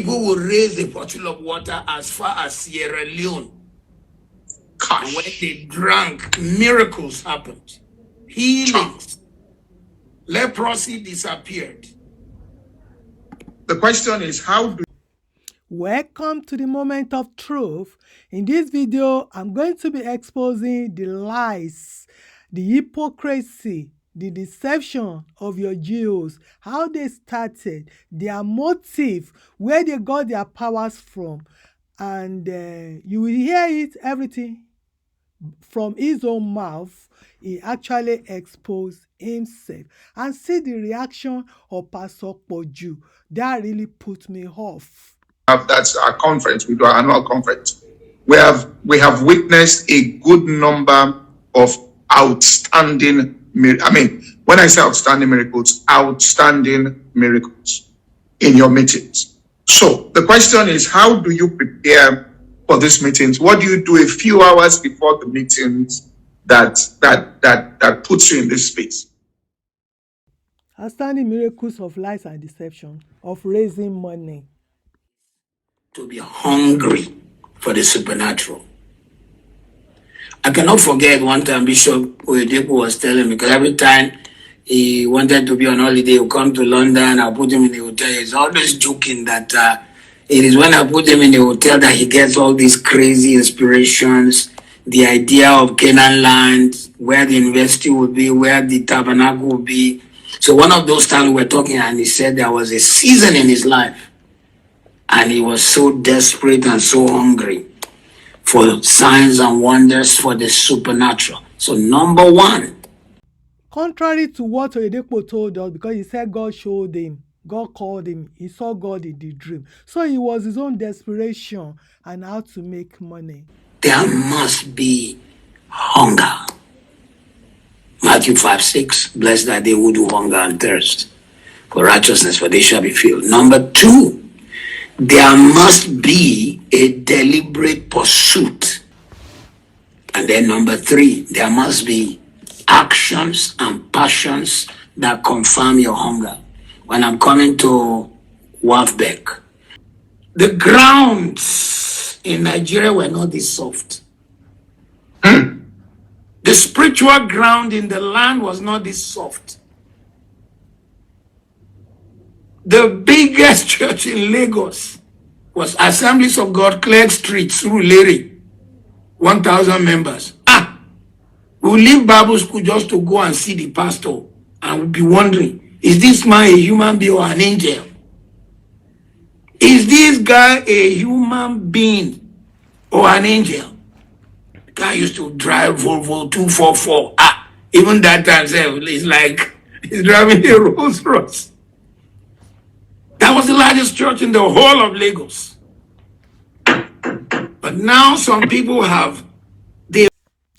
people will raise a bottle of water as far as Sierra Leone. And when they drank, miracles happened. Healings. Leprosy disappeared. The question is, how do Welcome to the moment of truth. In this video, I'm going to be exposing the lies, the hypocrisy, the deception of your GOs, how they started, their motive, where they got their powers from, and you will hear it, everything from his own mouth. He actually exposed himself, and see the reaction of Pastor Poju. That really put me off. That's our conference. We do our annual conference. We have witnessed a good number of outstanding when I say outstanding miracles in your meetings. So the question is, how do you prepare for these meetings? What do you do a few hours before the meetings that puts you in this space? Outstanding miracles of lies and deception, of raising money. To be hungry for the supernatural. I cannot forget one time Bishop Oyedepo was telling me, because every time he wanted to be on holiday, he would come to London, I put him in the hotel. He's always joking that it is when I put him in the hotel that he gets all these crazy inspirations, the idea of Canaan land, where the university would be, where the tabernacle would be. So one of those times we were talking, and he said there was a season in his life, and he was so desperate and so hungry for signs and wonders, for the supernatural. So number one. Contrary to what Oyedepo told us, because he said God showed him, God called him, he saw God in the dream. So it was his own desperation and how to make money. There must be hunger. Mathew 5:6, blessed are they who do hunger and thirst for righteousness, for they shall be filled. Number two, there must be a deliberate pursuit. And then number three, there must be actions and passions that confirm your hunger. When I'm coming to Wafbeck, the grounds in Nigeria were not this soft. The spiritual ground in the land was not this soft. The biggest church in Lagos was Assemblies of God, Clerk Street, Surulere, 1,000 members. We'll leave Bible school just to go and see the pastor, and we'll be wondering, is this man a human being or an angel? Is this guy a human being or an angel? The guy used to drive Volvo 244. Even that time, it's like he's driving a Rolls Royce. That was the largest church in the whole of Lagos. But now some people have...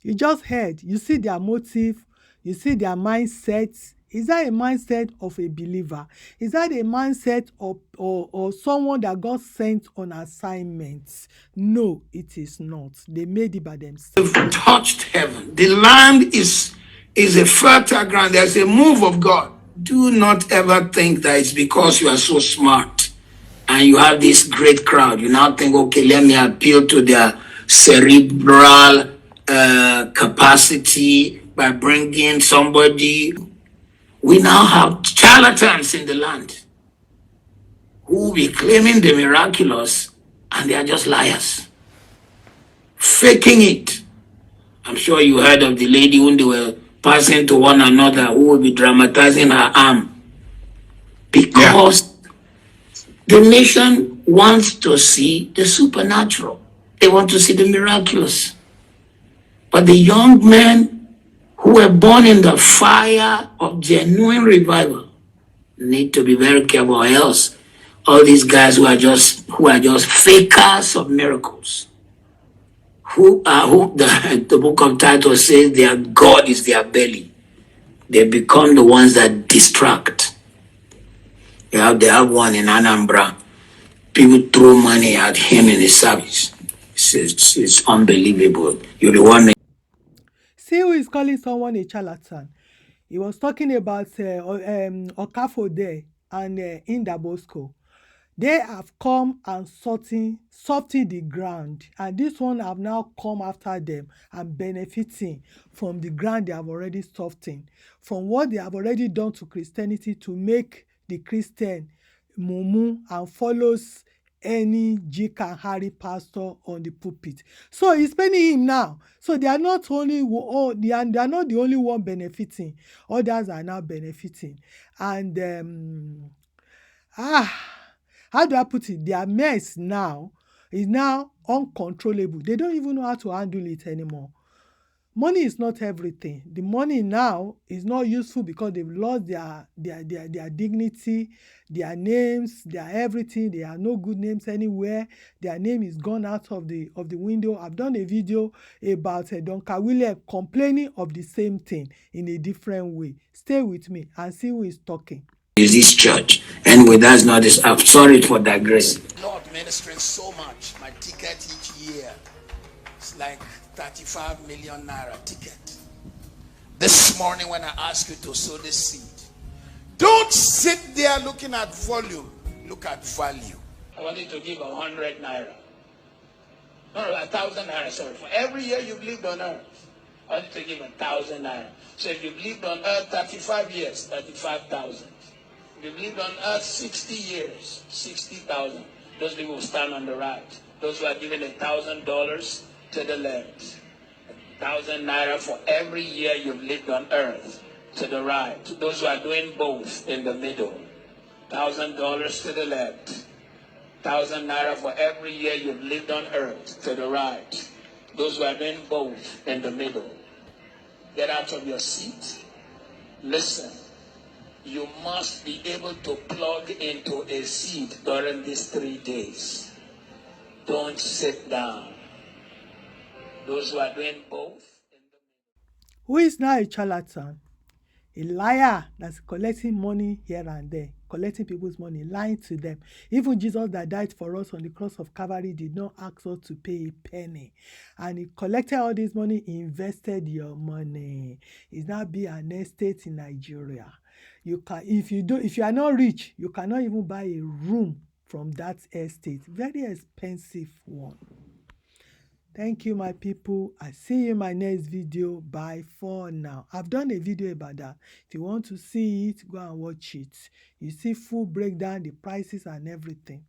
You just heard, you see their motive, you see their mindset. Is that a mindset of a believer? Is that a mindset of or someone that got sent on assignments? No, it is not. They made it by themselves. They've touched heaven. The land is a fertile ground. There's a move of God. Do not ever think that it's because you are so smart and you have this great crowd. You now think, okay, let me appeal to their cerebral capacity by bringing somebody. We now have charlatans in the land who will be claiming the miraculous, and they are just liars, faking it. I'm sure you heard of the lady when they were passing to one another who will be dramatizing her arm, because the nation wants to see the supernatural. They want to see the miraculous. But the young men who were born in the fire of genuine revival need to be very careful, or else all these guys who are just fakers of miracles, who the book of Titus says their God is their belly, they become the ones that distract. They have one in Anambra. People throw money at him in his service. It's unbelievable. You're the one. See who is calling someone a charlatan. He was talking about Okafor there and Indabosco. They have come and soften the ground, and this one have now come after them and benefiting from the ground they have already softened, from what they have already done to Christianity to make the Christian mumu and follows any Jik and Harry pastor on the pulpit. So he's paying him now. So they are not only they are not the only one benefiting. Others are now benefiting. And how do I put it? Their mess now is now uncontrollable. They don't even know how to handle it anymore. Money is not everything. The money now is not useful because they've lost their dignity, their names, their everything. They are no good names anywhere. Their name is gone out of the window. I've done a video about Don Kawile complaining of the same thing in a different way. Stay with me and see who is talking. Is this church? Anyway, that's not this. I'm sorry for digressing. Lord ministering so much. My ticket each year is like 35 million naira ticket. This morning when I ask you to sow this seed, don't sit there looking at volume, look at value. I want you to give 100 naira. No, 1,000 naira, sorry. For every year you've lived on earth, I want you to give 1,000 naira. So if you've lived on earth 35 years, 35,000. If you've lived on earth 60 years, 60,000. Those people who stand on the right. Those who are given $1,000 to the left. 1,000 naira for every year you've lived on earth to the right. Those who are doing both in the middle. $1,000 to the left. 1,000 naira for every year you've lived on earth to the right. Those who are doing both in the middle. Get out of your seat. Listen. You must be able to plug into a seed during these 3 days. Don't sit down. Those who are doing both. Who is now a charlatan? A liar that's collecting money here and there, collecting people's money, lying to them. Even Jesus that died for us on the cross of Calvary did not ask us to pay a penny. And he collected all this money, he invested your money. It's now be an estate in Nigeria. You can, if you are not rich, you cannot even buy a room from that estate. Very expensive one. Thank you, my people. I see you in my next video. Bye for now. I've done a video about that. If you want to see it, go and watch it. You see full breakdown, the prices and everything.